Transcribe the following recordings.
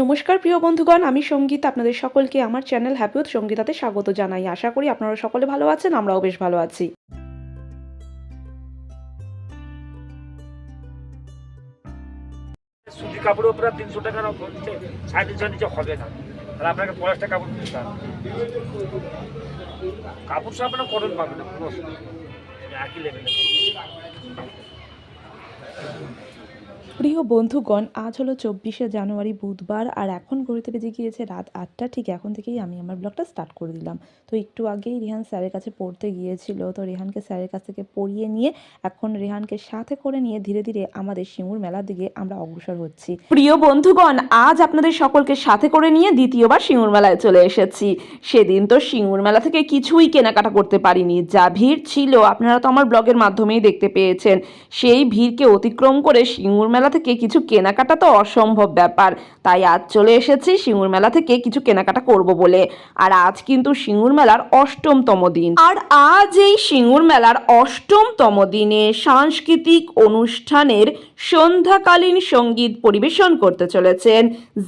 নমস্কার প্রিয় বন্ধুগণ, আমি সঙ্গীতা। আপনাদের সকলকে আমার চ্যানেল হ্যাপি উইথ সঙ্গীতাতে স্বাগত জানাই। আশা করি আপনারা সকলে ভালো আছেন, আমরাও বেশ ভালো আছি। সুতি কাপড়ের উপরে 300 টাকার নিচে 350 নিচে হবে না, তাহলে আপনাকে 50 টাকা কাপড় দিতে হবে। কাপড় সব আপনার কটন পাবেন না, কোনো অসুবিধা নেই, একই লেভেলে। প্রিয় বন্ধুগণ, আজ হলো 24শে জানুয়ারি বুধবার, আর এখন ঘড়িতে বেজে গিয়েছে রাত 8টা। ঠিক এখন থেকেই আমি আমার ব্লগটা স্টার্ট করে দিলাম। তো একটু আগেই রেহান স্যারের কাছে পড়তে গিয়েছিল, তো রেহানকে স্যারের কাছ থেকে পড়িয়ে নিয়ে এখন রেহানকে সাথে করে নিয়ে ধীরে ধীরে আমাদের সিঙ্গুর মেলার দিকে আমরা অগ্রসর হচ্ছি। প্রিয় বন্ধুগণ, আজ আপনাদের সকলকে সাথে করে নিয়ে দ্বিতীয়বার সিঙ্গুর মেলায় চলে এসেছি। সেদিন তো সিঙ্গুর মেলা থেকে কিছুই কেনাকাটা করতে পারিনি, যা ভিড় ছিল আপনারা তো আমার ব্লগের মাধ্যমেই দেখতে পেয়েছেন। সেই ভিড়কে অতিক্রম করে সিঙ্গুর মেলা থেকে কিছু কেনাকাটা তো অসম্ভব ব্যাপার, তাই আজ চলে এসেছি সিঙ্গুর মেলা থেকে কিছু কেনাকাটা করব বলে। আর আজ কিন্তু সিঙ্গুর মেলার অষ্টমতম দিন, আর আজ এই সিঙ্গুর মেলার অষ্টমতম দিনে সাংস্কৃতিক অনুষ্ঠানের সন্ধ্যাকালীন সঙ্গীত পরিবেশন করতে চলেছেন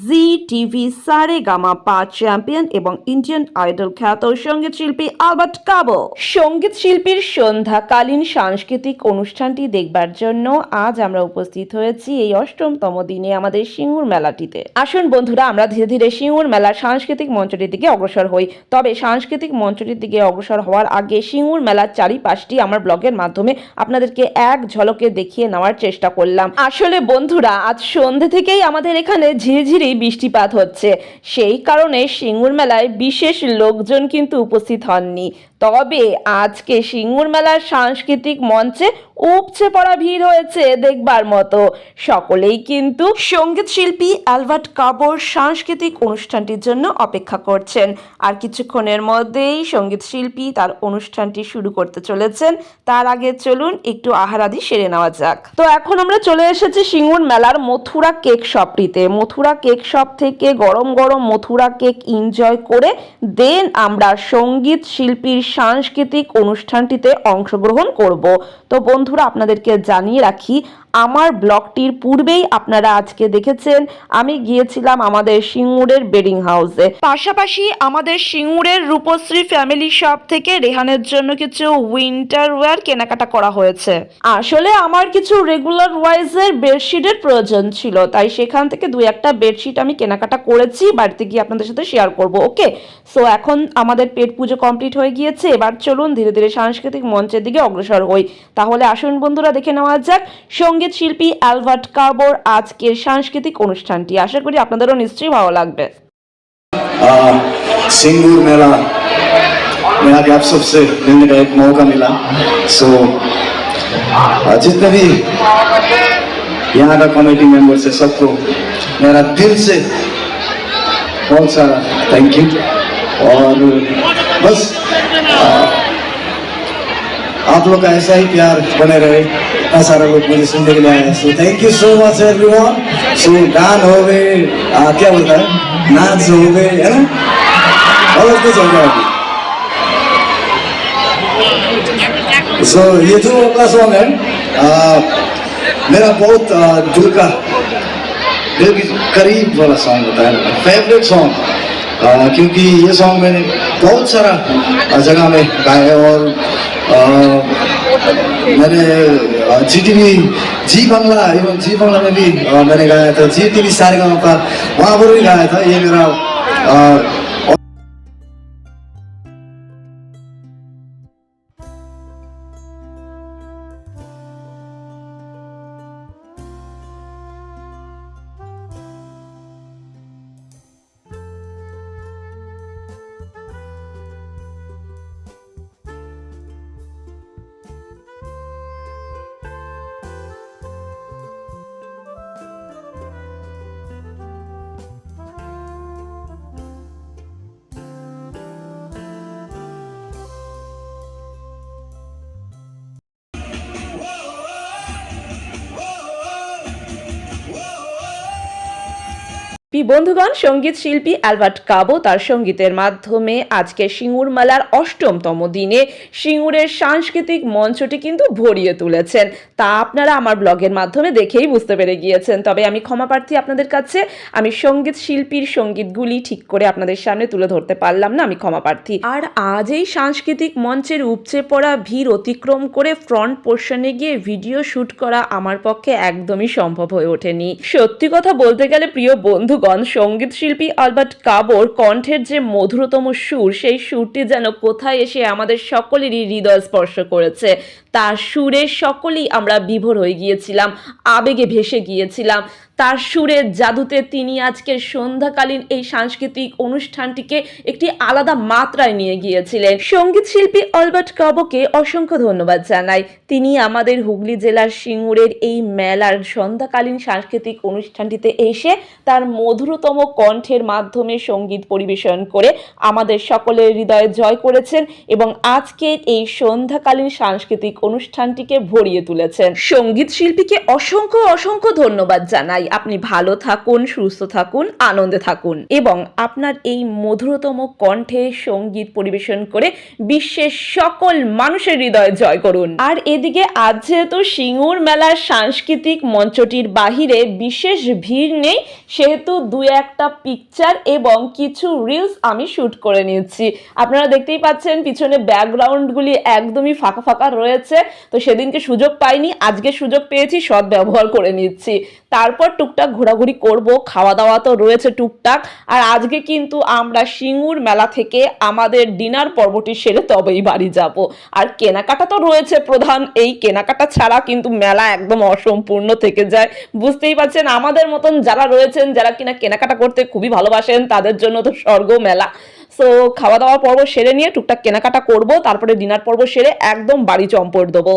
জি টিভি সারেগামাপা চ্যাম্পিয়ন এবং ইন্ডিয়ান আইডল খ্যাত সঙ্গীত শিল্পী আলবার্ট কাবো। সঙ্গীত শিল্পীর সন্ধ্যাকালীন সাংস্কৃতিক অনুষ্ঠানটি দেখবার জন্য আজ আমরা উপস্থিত হয়েছি এই অষ্টমতম দিনে আমাদের সিঙ্গুর মেলাটিতে। আসুন বন্ধুরা, আমরা ধীরে ধীরে সিঙ্গুর মেলার সাংস্কৃতিক মঞ্চটির দিকে অগ্রসর হই। তবে সাংস্কৃতিক মঞ্চটির দিকে অগ্রসর হওয়ার আগে সিঙ্গুর মেলার চারিপাশটি আমার ব্লগের মাধ্যমে আপনাদেরকে এক ঝলকে দেখিয়ে নেওয়ার চেষ্টা করলাম। আসলে বন্ধুরা, আজ সন্ধ্যে থেকেই আমাদের এখানে ঝিরিঝিরি বৃষ্টিপাত হচ্ছে, সেই কারণে সিঙ্গুর মেলায় বিশেষ লোকজন কিন্তু উপস্থিত হননি। তবে আজকে সিঙ্গুর মেলার সাংস্কৃতিক মঞ্চে উপচে পড়া ভিড় হয়েছে দেখবার মতো। সকলেই কিন্তু সঙ্গীত শিল্পী আলবার্ট কাবোর সাংস্কৃতিক অনুষ্ঠানটির জন্য অপেক্ষা করছেন। আর কিছুক্ষণের মধ্যেই সঙ্গীত শিল্পী তার অনুষ্ঠানটি শুরু করতে চলেছেন। তার আগে চলুন একটু আহারাদি সেরে নেওয়া যাক। তো এখন আমরা চলে এসেছি সিঙ্গুর মেলার মথুরা কেক শপটিতে। মথুরা কেক শপ থেকে গরম গরম মথুরা কেক এনজয় করে দেন আমরা সঙ্গীত শিল্পীর সাংস্কৃতিক অনুষ্ঠানটিতে অংশগ্রহণ করব। তো বন্ধুরা, আপনাদেরকে জানিয়ে রাখি, আমার ব্লগটির পূর্বেই আপনারা আজকে দেখেছেন আমি গিয়েছিলাম আমাদের সিঙ্গুরের বেডিং হাউসে। পাশাপাশি আমাদের সিঙ্গুরের রূপশ্রী ফ্যামিলি শপ থেকে রেহানের জন্য কিছু উইন্টার ওয়্যার কেনাকাটা করা হয়েছে। আসলে আমার কিছু রেগুলার ওয়াইজের বেডশিটের প্রয়োজন ছিল, তাই সেখান থেকে দুই একটা বেডশিট আমি কেনাকাটা করেছি, বাড়িতে গিয়ে আপনাদের সাথে শেয়ার করব। ওকে, সো এখন আমাদের পেট পুজো কমপ্লিট হয়ে গিয়েছে, এবার চলুন ধীরে ধীরে সাংস্কৃতিক মঞ্চের দিকে অগ্রসর হই। তাহলে আসুন বন্ধুরা, দেখে নেওয়া যাক সঙ্গীত শিল্পী আলবার্ট কাবোর আজকের সাংস্কৃতিক অনুষ্ঠানটি। আশা করি আপনাদেরও নিশ্চয়ই ভালো লাগবে। सिंगूर मेला में आके आप सबसे मिलने का एक मौका मिला। सो जितने भी यहाँ का कमेटी मेंबर्स है, सबको मेरा दिल से बहुत सारा थैंक यू। और बस आप लोग का ऐसा ही प्यार बने रहे, इतना सारा लोग मुझे सुनने के लिए आए। So thank you so much everyone. So गान हो गए, क्या बोलता है, नाच हो गए, है ना, और कुछ हो गया। सो ये जो अगला सॉन्ग है मेरा बहुत दिल के करीब वाला सॉन्ग होता है, फेवरेट सॉन्ग, क्योंकि ये सॉन्ग मैंने बहुत सारा जगह में गाया है। और मैंने जी बांग्ला एवं जी बांग्ला में भी मैंने गाया था, जी टीवी सारेगामापा वहाँ पर भी गाया था। ये मेरा বন্ধুগণ, সঙ্গীত শিল্পী অ্যালবার্ট কাবো তার সঙ্গীতের মাধ্যমে আজকে সিঙ্গুর মেলার ৮ম দিনে সিঙ্গুরের সাংস্কৃতিক মঞ্চটি কিন্তু ভরিয়ে তুলেছেন। তা আপনারা আমার ব্লগের মাধ্যমে দেখেই বুঝতে পেরে গিয়েছেন। তবে আমি ক্ষমা প্রার্থী আপনাদের কাছে, আমি সঙ্গীত শিল্পীর সঙ্গীতগুলি ঠিক করে আপনাদের সামনে তুলে ধরতে পারলাম না, আমি ক্ষমা প্রার্থী। আর আজ এই সাংস্কৃতিক মঞ্চের উপচে পড়া ভিড় অতিক্রম করে ফ্রন্ট পোর্শনে গিয়ে ভিডিও শ্যুট করা আমার পক্ষে একদমই সম্ভব হয়ে ওঠেনি। সত্যি কথা বলতে গেলে প্রিয় বন্ধুগণ, সঙ্গীত শিল্পী অ্যালবার্ট কাবোর কণ্ঠের যে মধুরতম সুর, সেই সুরটি যেন কোথায় এসে আমাদের সকলেরই হৃদয় স্পর্শ করেছে। তার সুরে সকলেই আমরা বিভোর হয়ে গিয়েছিলাম, আবেগে ভেসে গিয়েছিলাম। তার সুরের জাদুতে তিনি আজকের সন্ধ্যাকালীন এই সাংস্কৃতিক অনুষ্ঠানটিকে একটি আলাদা মাত্রায় নিয়ে গিয়েছিলেন। সঙ্গীত শিল্পী অ্যালবার্ট কাবোকে অসংখ্য ধন্যবাদ জানাই। তিনি আমাদের হুগলি জেলার সিঙ্গুরের এই মেলার সন্ধ্যাকালীন সাংস্কৃতিক অনুষ্ঠানটিতে এসে তার মধুরতম কণ্ঠের মাধ্যমে সঙ্গীত পরিবেশন করে আমাদের সকলের হৃদয়ে জয় করেছেন এবং আজকের এই সন্ধ্যাকালীন সাংস্কৃতিক অনুষ্ঠানটিকে ভরিয়ে তুলেছেন। সঙ্গীত শিল্পীকে অসংখ্য অসংখ্য ধন্যবাদ জানাই। আপনি ভালো থাকুন, সুস্থ থাকুন, আনন্দে থাকুন এবং আপনার এই মধুরতম কণ্ঠে সঙ্গীত পরিবেশন করে বিশ্বের সকল মানুষের হৃদয়ে জয় করুন। আর এদিকে আজ যেহেতু সিঙ্গুর মেলার সাংস্কৃতিক মঞ্চটির বাহিরে বিশেষ ভিড় নেই, সেহেতু দু একটা পিকচার এবং কিছু রিলস আমি শ্যুট করে নিয়েছি। আপনারা দেখতেই পাচ্ছেন পিছনে ব্যাকগ্রাউন্ডগুলি একদমই ফাঁকা ফাঁকা রয়েছে। তো সেদিনকে সুযোগ পাইনি, আজকে সুযোগ পেয়েছি, সৎ ব্যবহার করে নিচ্ছি। তারপর টুকটাক ঘোরাঘুরি করব, খাওয়া দাওয়া তো রয়েছে টুকটাক। আর আজকে কিন্তু আমরা সিঙ্গুর মেলা থেকে আমাদের ডিনার পর্বটি সেরে তবেই বাড়ি যাব। আর কেনাকাটা তো রয়েছে প্রধান, এই কেনাকাটা ছাড়া কিন্তু মেলা একদম অসম্পূর্ণ থেকে যায়। বুঝতেই পারছেন, আমাদের মতন যারা রয়েছেন, যারা কিনা কেনাকাটা করতে খুবই ভালোবাসেন, তাদের জন্য তো স্বর্গ মেলা। সো খাওয়া দাওয়া পর্ব সেরে নিয়ে টুকটাক কেনাকাটা করব, তারপরে ডিনার পর্ব সেরে একদম বাড়ি চম্পট দেবো।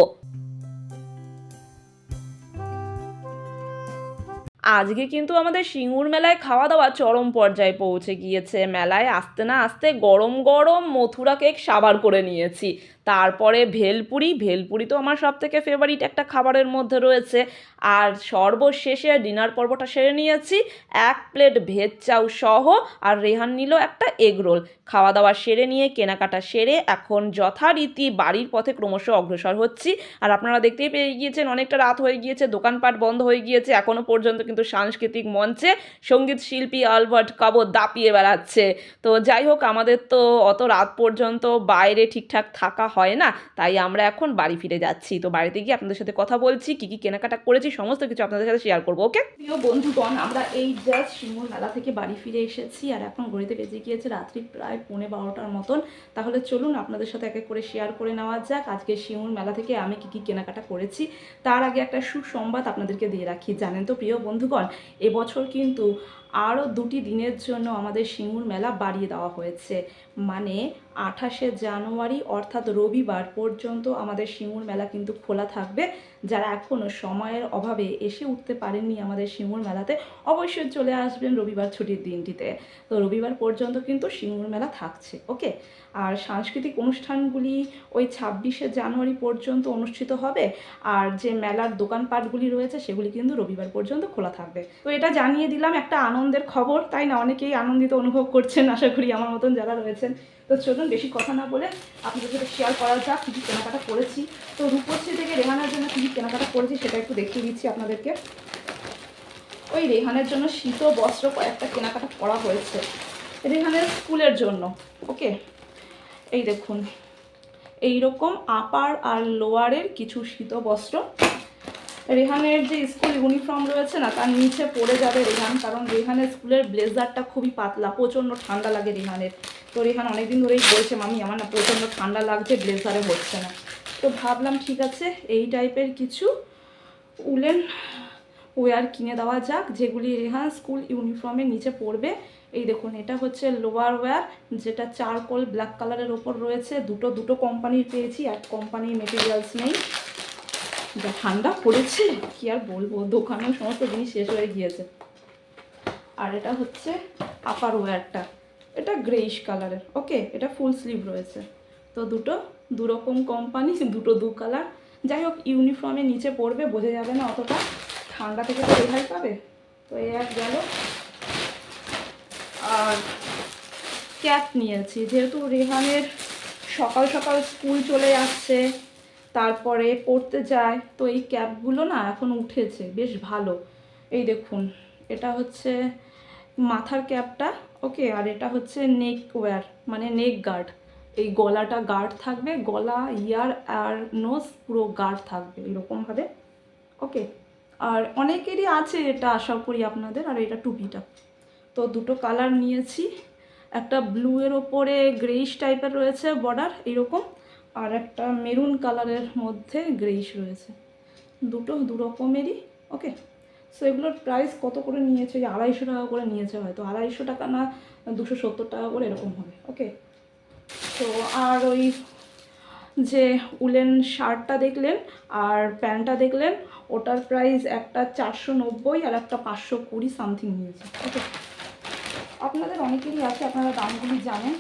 আজকে কিন্তু আমাদের সিঙ্গুর মেলায় খাওয়া দাওয়া চরম পর্যায়ে পৌঁছে গিয়েছে। মেলায় আসতে না আসতে গরম গরম মথুরা কেক সাবার করে নিয়েছি। তারপরে ভেলপুরি তো আমার সব থেকে ফেভারিট একটা খাবারের মধ্যে রয়েছে। আর সর্বশেষে ডিনার পর্বটা সেরে নিয়েছি 1 প্লেট ভেজ চাউ সহ, আর রেহান নিল একটা এগ রোল। খাওয়া দাওয়া সেরে নিয়ে কেনাকাটা সেরে এখন যথারীতি বাড়ির পথে ক্রমশ অগ্রসর হচ্ছি। আর আপনারা দেখতেই পেয়ে গিয়েছেন অনেকটা রাত হয়ে গিয়েছে, দোকানপাট বন্ধ হয়ে গিয়েছে। এখনও পর্যন্ত কিন্তু সাংস্কৃতিক মঞ্চে সঙ্গীত শিল্পী অ্যালবার্ট কাবো দাপিয়ে বেড়াচ্ছে। তো যাই হোক, আমাদের তো অত রাত পর্যন্ত বাইরে ঠিকঠাক থাকা হয় না, তাই আমরা এখন বাড়ি ফিরে যাচ্ছি। তো বাড়িতে গিয়ে আপনাদের সাথে কথা বলছি, কি কি কেনাকাটা করেছি সমস্ত কিছু আপনাদের সাথে শেয়ার করবো। ওকে প্রিয় বন্ধুগণ, আমরা এই জাস্ট সিঙ্গুর মেলা থেকে বাড়ি ফিরে এসেছি আর এখন ঘড়িতে বেজে গিয়েছে রাত্রি প্রায় 11:15টার মতন। তাহলে চলুন আপনাদের সাথে এক এক করে শেয়ার করে নেওয়া যাক আজকে সিঙ্গুর মেলা থেকে আমি কি কি কেনাকাটা করেছি। তার আগে একটা সুসংবাদ আপনাদেরকে দিয়ে রাখি। জানেন তো প্রিয় বন্ধুগণ, এবছর কিন্তু আরও 2টি দিনের জন্য আমাদের সিঙ্গুর মেলা বাড়িয়ে দেওয়া হয়েছে। মানে 28শে জানুয়ারি অর্থাৎ রবিবার পর্যন্ত আমাদের সিঙ্গুর মেলা কিন্তু খোলা থাকবে। যারা এখনও সময়ের অভাবে এসে উঠতে পারেননি আমাদের সিঙ্গুর মেলাতে, অবশ্যই চলে আসবেন রবিবার ছুটির দিনটিতে। তো রবিবার পর্যন্ত কিন্তু সিঙ্গুর মেলা থাকছে। ওকে, আর সাংস্কৃতিক অনুষ্ঠানগুলি ওই 26শে জানুয়ারি পর্যন্ত অনুষ্ঠিত হবে। আর যে মেলার দোকানপাটগুলি রয়েছে সেগুলি কিন্তু রবিবার পর্যন্ত খোলা থাকবে। তো এটা জানিয়ে দিলাম, একটা আনন্দের খবর, তাই না? অনেকেই আনন্দিত অনুভব করছেন আশা করি আমার মতন যারা রয়েছেন। তো চলুন বেশি কথা না বলে আপনাদের সাথে শেয়ার করা যাক কী কী কেনাকাটা করেছি। তো রূপশ্রী থেকে রেহানের জন্য কী কী কেনাকাটা করেছি সেটা একটু দেখিয়ে দিচ্ছি আপনাদেরকে। ওই রেহানের জন্য শীত বস্ত্র কয়েকটা কেনাকাটা করা হয়েছে রেহানের স্কুলের জন্য। ওকে, এই দেখুন এইরকম আপার আর লোয়ারের কিছু শীত বস্ত্র। রেহানের যে স্কুল ইউনিফর্ম রয়েছে না, তার নিচে পড়ে যাবে রেহান, কারণ রেহানের স্কুলের ব্লেজারটা খুবই পাতলা, প্রচণ্ড ঠান্ডা লাগে রেহানের। তো রেহান অনেকদিন ধরেই বলছে, মামি আমার না প্রচণ্ড ঠান্ডা লাগছে, ব্লেজারে হচ্ছে না। তো ভাবলাম ঠিক আছে এই টাইপের কিছু উলেন ওয়্যার কিনে দেওয়া যাক, যেগুলি রেহান স্কুল ইউনিফর্মের নিচে পড়বে। এই দেখুন, এটা হচ্ছে লোয়ার ওয়্যার, যেটা চারকোল ব্ল্যাক কালারের ওপর রয়েছে। দুটো কোম্পানির পেয়েছি, এক কোম্পানির মেটেরিয়ালস নেই। যা ঠান্ডা পড়েছে কি আর বলবো, দোকানেও সমস্ত জিনিস শেষ হয়ে গিয়েছে। আর এটা হচ্ছে আপার ওয়্যারটা, এটা গ্রেইশ কালারের। ওকে, এটা ফুল স্লিভ রয়েছে। তো দুরকম কোম্পানি, দু কালার। যাই হোক, ইউনিফর্মের নিচে পড়বে, বোঝা যাবে না অতটা, ঠান্ডা থেকে তো রেহাই পাবে। তো এই এক গেল। আর ক্যাপ নিয়েছি, যেহেতু রেহানের সকাল সকাল স্কুল চলে যাচ্ছে, তারপরে পড়তে যায়, তো এই ক্যাপগুলো না এখন উঠেছে, বেশ ভালো। এই দেখুন, এটা হচ্ছে মাথার ক্যাপটা, ওকে, আর এটা হচ্ছে নেক ওয়্যার, মানে নেক গার্ড। এই গলাটা গার্ড থাকবে, গলা, ইয়ার আর নোজ পুরো গার্ড থাকবে এরকমভাবে, ওকে। আর অনেকেরই আছে এটা, আশা করি আপনাদের। আর এটা টুপিটা, তো দুটো কালার নিয়েছি, একটা ব্লু এর ওপরে গ্রেইশ টাইপের রয়েছে বর্ডার এইরকম, আর একটা মেরুন কালারের মধ্যে গ্রেইশ রয়েছে, দুটো দু রকমেরই, ওকে। সো এগুলোর প্রাইস কত করে নিয়েছে? 250 টাকা করে নিয়েছে, হয়তো 250 টাকা না 270 টাকা করে এরকম হবে, ওকে। তো আর ওই যে উলেন শার্টটা দেখলেন আর প্যান্টটা দেখলেন, ওটার প্রাইস একটা 490 আর একটা 520 সামথিং নিয়েছে, ওকে। আপনাদের অনেকেরই আছে, আপনারা দামগুলি জানেন।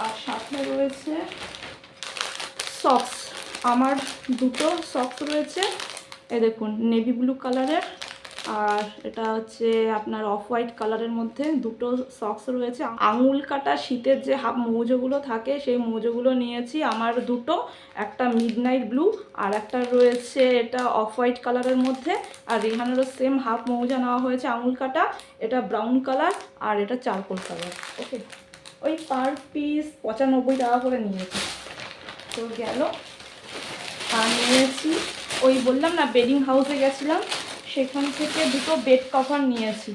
আর সাথে রয়েছে সক্স, আমার দুটো সক্স রয়েছে, এই দেখুন নেভি ব্লু কালারের, আর এটা হচ্ছে আপনার অফ হোয়াইট কালারের মধ্যে দুটো সক্স রয়েছে। আঙুল কাটা শীতের যে হাফ মৌজোগুলো থাকে, সেই মৌজোগুলো নিয়েছি আমার দুটো, একটা মিডনাইট ব্লু আর একটা রয়েছে এটা অফ হোয়াইট কালারের মধ্যে। আর রেহানেরও সেম হাফ মৌজা নেওয়া হয়েছে আঙুল কাটা, এটা ব্রাউন কালার আর এটা চারকোল কালার, ওকে। ওই পার পিস 95 টাকা করে নিয়েছি। তো গেল। আর নিয়েছি, ওই বললাম না বেডিং হাউসে গেছিলাম, সেখান থেকে দুটো বেড কভার নিয়েছি।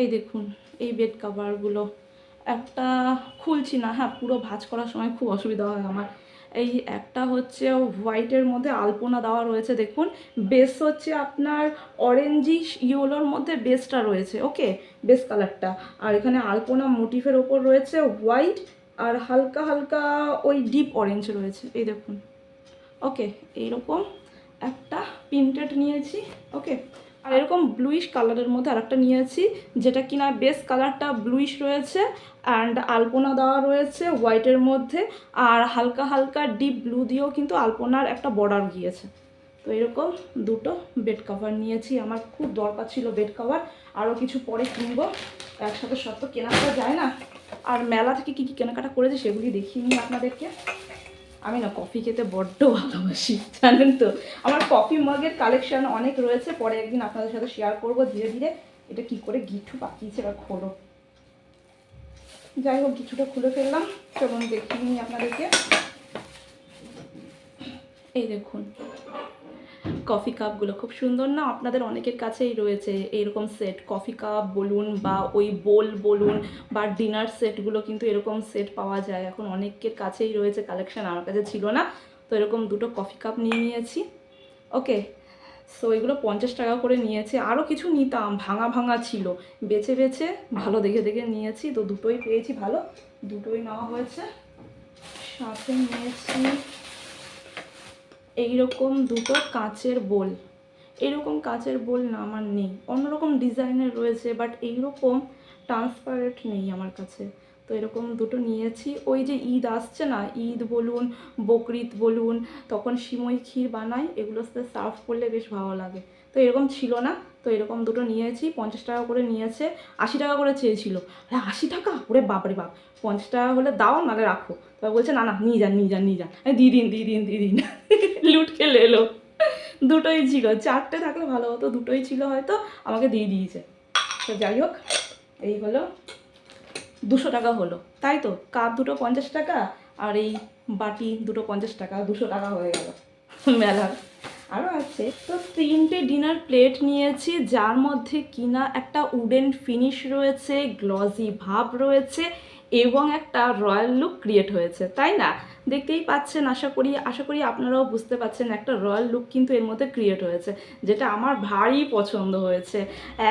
এই দেখুন এই বেড কভারগুলো, একটা খুলছি না, হ্যাঁ পুরো ভাঁজ করার সময় খুব অসুবিধা হয় আমার। এই একটা হচ্ছে হোয়াইটের মধ্যে আলপনা দেওয়া রয়েছে, দেখুন বেস হচ্ছে আপনার অরেঞ্জিশ ইয়েলোর মধ্যে বেসটা রয়েছে, ওকে, বেস কালারটা। আর এখানে আলপনা মোটিফের ওপর রয়েছে হোয়াইট আর হালকা হালকা ওই ডিপ অরেঞ্জ রয়েছে, এই দেখুন, ওকে। এইরকম একটা প্রিন্টেড নিয়েছি, ওকে। আর এরকম ব্লুইশ কালারের মধ্যে আরেকটা নিয়েছি, যেটা কিনা বেস কালারটা ব্লুইশ রয়েছে অ্যান্ড আলপনা দেওয়া রয়েছে হোয়াইটের মধ্যে, আর হালকা হালকা ডিপ ব্লু দিয়েও কিন্তু আলপনার একটা বর্ডার গিয়েছে। তো এরকম দুটো বেড কভার নিয়েছি, আমার খুব দরকার ছিল বেড কভার। আরও কিছু পরে কিনবো, একসাথে সব তো কেনাকাটা যায় না। আর মেলা থেকে কী কী কেনাকাটা করেছে সেগুলি দেখিয়ে নিই আপনাদেরকে। আমি না কফি খেতে বড্ড ভালোবাসি, জানেন তো। আমার কফি মগের কালেকশন অনেক রয়েছে, পরে একদিন আপনাদের সাথে শেয়ার করব ধীরে ধীরে। এটা কি করে গিঠু পাকিয়েছে বা খোলো, যাই হোক গিঠুটা খুলে ফেললাম, চলুন দেখিয়ে নিই আপনাদেরকে। এই দেখুন কফি কাপগুলো খুব সুন্দর না, আপনাদের অনেকের কাছেই রয়েছে এইরকম সেট, কফি কাপ বলুন বা ওই বোল বলুন বা ডিনার সেটগুলো, কিন্তু এরকম সেট পাওয়া যায় এখন অনেকের কাছেই রয়েছে কালেকশন, আমার কাছে ছিল না। তো এরকম দুটো কফি কাপ নিয়ে নিয়েছি, ওকে। সো এগুলো 50 টাকা করে নিয়েছে, আরও কিছু নিতাম ভাঙা ভাঙা ছিল, বেছে বেছে ভালো দেখে দেখে নিয়েছি, তো দুটোই পেয়েছি ভালো, দুটোই নেওয়া হয়েছে। সাথে নিয়েছি এইরকম দুটো কাচের বোল, এরকম কাচের বোল না আমার নেই, অন্যরকম ডিজাইনের রয়েছে, বাট এইরকম ট্রান্সপারেন্ট নেই আমার কাছে। তো এরকম দুটো নিয়েছি, ওই যে ঈদ আসছে না, ঈদ বলুন বকরিদ বলুন, তখন সিমই ক্ষীর বানাই, এগুলোর সাথে সার্ভ করলে বেশ ভালো লাগে। তো এরকম ছিল না, তো এরকম দুটো নিয়েছি, 50 টাকা করে নিয়েছে। 80 টাকা করে চেয়েছিল, আরে 80 টাকা, ওরে বাপরে বাপ, 50 টাকা হলে দাও নাহলে রাখো। তবে বলছে না না নিয়ে যান নিয়ে যান নিয়ে যান, দিয়ে দিন দিয়ে দিন দিয়ে দিন লুট খেলে এলো। দুটোই ছিল, চারটে থাকলে ভালো হতো, দুটোই ছিল হয়তো, আমাকে দিয়ে দিয়েছে। তো যাই হোক, এই হলো 200 টাকা হলো, তাই তো। কাপ দুটো 50 টাকা আর এই বাটি দুটো 50 টাকা, 200 টাকা হয়ে গেল মেলার। আরও আছে। তো 3টে ডিনার প্লেট নিয়েছি, যার মধ্যে কিনা একটা উডেন ফিনিশ রয়েছে, গ্লসি ভাব রয়েছে এবং একটা রয়্যাল লুক ক্রিয়েট হয়েছে, তাই না? দেখতেই পাচ্ছেন, আশা করি আপনারাও বুঝতে পাচ্ছেন, একটা রয়্যাল লুক কিন্তু এর মধ্যে ক্রিয়েট হয়েছে, যেটা আমার ভারী পছন্দ হয়েছে।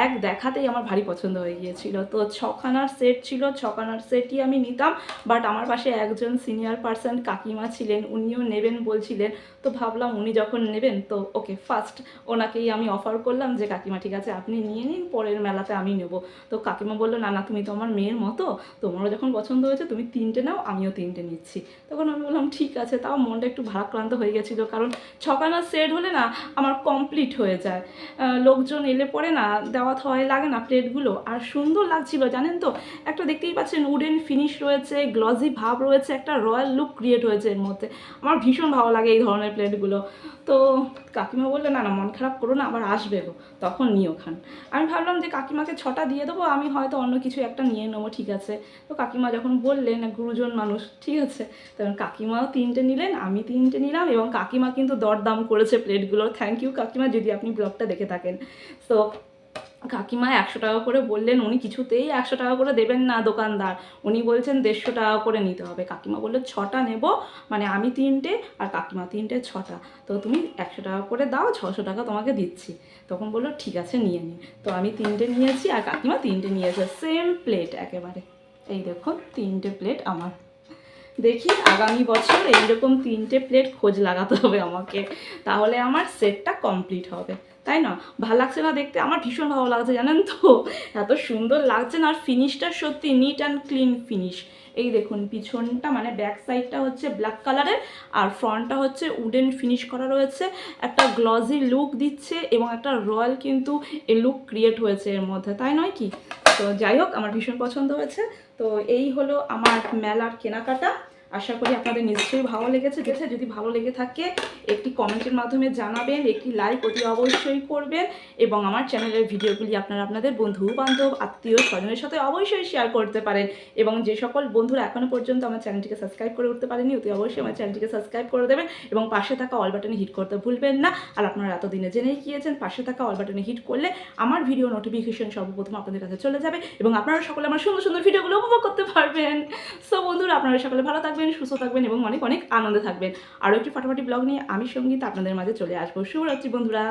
এক দেখাতেই আমার ভারী পছন্দ হয়ে গিয়েছিল। তো 6খানার সেট ছিল, 6খানার সেটই আমি নিতাম, বাট আমার পাশে একজন সিনিয়র পার্সন কাকিমা ছিলেন, উনিও নেবেন বলছিলেন। তো ভাবলাম উনি যখন নেবেন তো ওকে, ফার্স্ট ওনাকেই আমি অফার করলাম যে কাকিমা ঠিক আছে আপনি নিয়ে নিন, পরের মেলাতে আমি নেব। তো কাকিমা বললো না না, তুমি তো আমার মেয়ের মতো, তোমারও যখন পছন্দ হয়েছে, তুমি 3টে নাও, আমিও 3টে নিচ্ছি। তখন আমি বললাম ঠিক আছে, তাও মনটা একটু ভারাক্রান্ত হয়ে গেছিলো, কারণ ছখানা সেট হলে না আমার কমপ্লিট হয়ে যায়। লোকজন এলে পরে না দেওয়া থয় লাগে না প্লেটগুলো, আর সুন্দর লাগছিল জানেন তো। একটা দেখতেই পাচ্ছেন উডেন ফিনিশ রয়েছে, গ্লসি ভাব রয়েছে, একটা রয়্যাল লুক ক্রিয়েট হয়েছে এর মধ্যে। আমার ভীষণ ভালো লাগে এই ধরনের প্লেটগুলো। তো কাকিমা বললে না না মন খারাপ করো না, আবার আসবে গো, তখন নিও খান। আমি ভাবলাম যে কাকিমাকে 6টা দিয়ে দেবো, আমি হয়তো অন্য কিছু একটা নিয়ে নেবো, ঠিক আছে। তো কাকিমা যখন বললেন, গুরুজন মানুষ, ঠিক আছে, তখন কাকিমাও 3টে নিলেন, আমি 3টে নিলাম, এবং কাকিমা কিন্তু দরদাম করেছে প্লেটগুলোর। থ্যাংক ইউ কাকিমা, যদি আপনি ব্লগটা দেখে থাকেন। তো কাকিমা 100 টাকা করে বললেন, উনি কিছুতেই 100 টাকা করে দেবেন না দোকানদার, উনি বলছেন 150 টাকা করে নিতে হবে। কাকিমা বললো 6টা নেব, মানে আমি 3টে আর কাকিমা 3টে, 6টা, তো তুমি 100 টাকা করে দাও, 600 টাকা তোমাকে দিচ্ছি। তখন বললো ঠিক আছে নিয়ে নিই। তো আমি 3টে নিয়েছি আর কাকিমা 3টে নিয়েছে, সেম প্লেট একেবারে। এই দেখুন 3টে প্লেট আমার। দেখি আগামী বছর এইরকম 3টে প্লেট খোঁজ লাগাতে হবে আমাকে, তাহলে আমার সেটটা কমপ্লিট হবে, তাই না? ভালো লাগছে না দেখতে? আমার ভীষণ ভালো লাগছে জানেন তো, এত সুন্দর লাগছে না। আর ফিনিশটা সত্যি নিট অ্যান্ড ক্লিন ফিনিশ। এই দেখুন পিছনটা মানে ব্যাক সাইডটা হচ্ছে ব্ল্যাক কালারের, আর ফ্রন্টটা হচ্ছে উডেন ফিনিশ করা রয়েছে, একটা গ্লসি লুক দিচ্ছে, এবং একটা রয়্যাল কিন্তু এ লুক ক্রিয়েট হয়েছে এর মধ্যে, তাই নয় কি? তো যাই হোক, আমার ভীষণ পছন্দ হয়েছে। তো এই হলো আমার মেলার কেনাকাটা। আশা করি আপনাদের নিশ্চয়ই ভালো লেগেছে। যদি ভালো লেগে থাকে একটি কমেন্টের মাধ্যমে জানাবেন, একটি লাইক অতি অবশ্যই করবেন, এবং আমার চ্যানেলের ভিডিওগুলি আপনারা আপনাদের বন্ধু বান্ধব আত্মীয় স্বজনের সাথে অবশ্যই শেয়ার করতে পারেন। এবং যে সকল বন্ধুরা এখনও পর্যন্ত আমার চ্যানেলটিকে সাবস্ক্রাইব করে উঠতে পারেনি, অতি অবশ্যই আমার চ্যানেলটিকে সাবস্ক্রাইব করে দেবেন, এবং পাশে থাকা অল বাটনে হিট করতে ভুলবেন না। আর আপনারা এতদিনে জেনেই গিয়েছেন, পাশে থাকা অল বাটনে হিট করলে আমার ভিডিও নোটিফিকেশন সর্বপ্রথম আপনাদের কাছে চলে যাবে, এবং আপনারা সকলে আমার সুন্দর সুন্দর ভিডিওগুলো উপভোগ করতে পারবেন। সো বন্ধুরা, আপনারা সকলে ভালো থাকবেন, সুস্থ থাকবেন, এবং অনেক অনেক আনন্দে থাকবেন। আরও একটি ফাটাফাটি ব্লগ নিয়ে আমি সঙ্গীতা আপনাদের মাঝে চলে আসবো। শুভরাত্রি বন্ধুরা।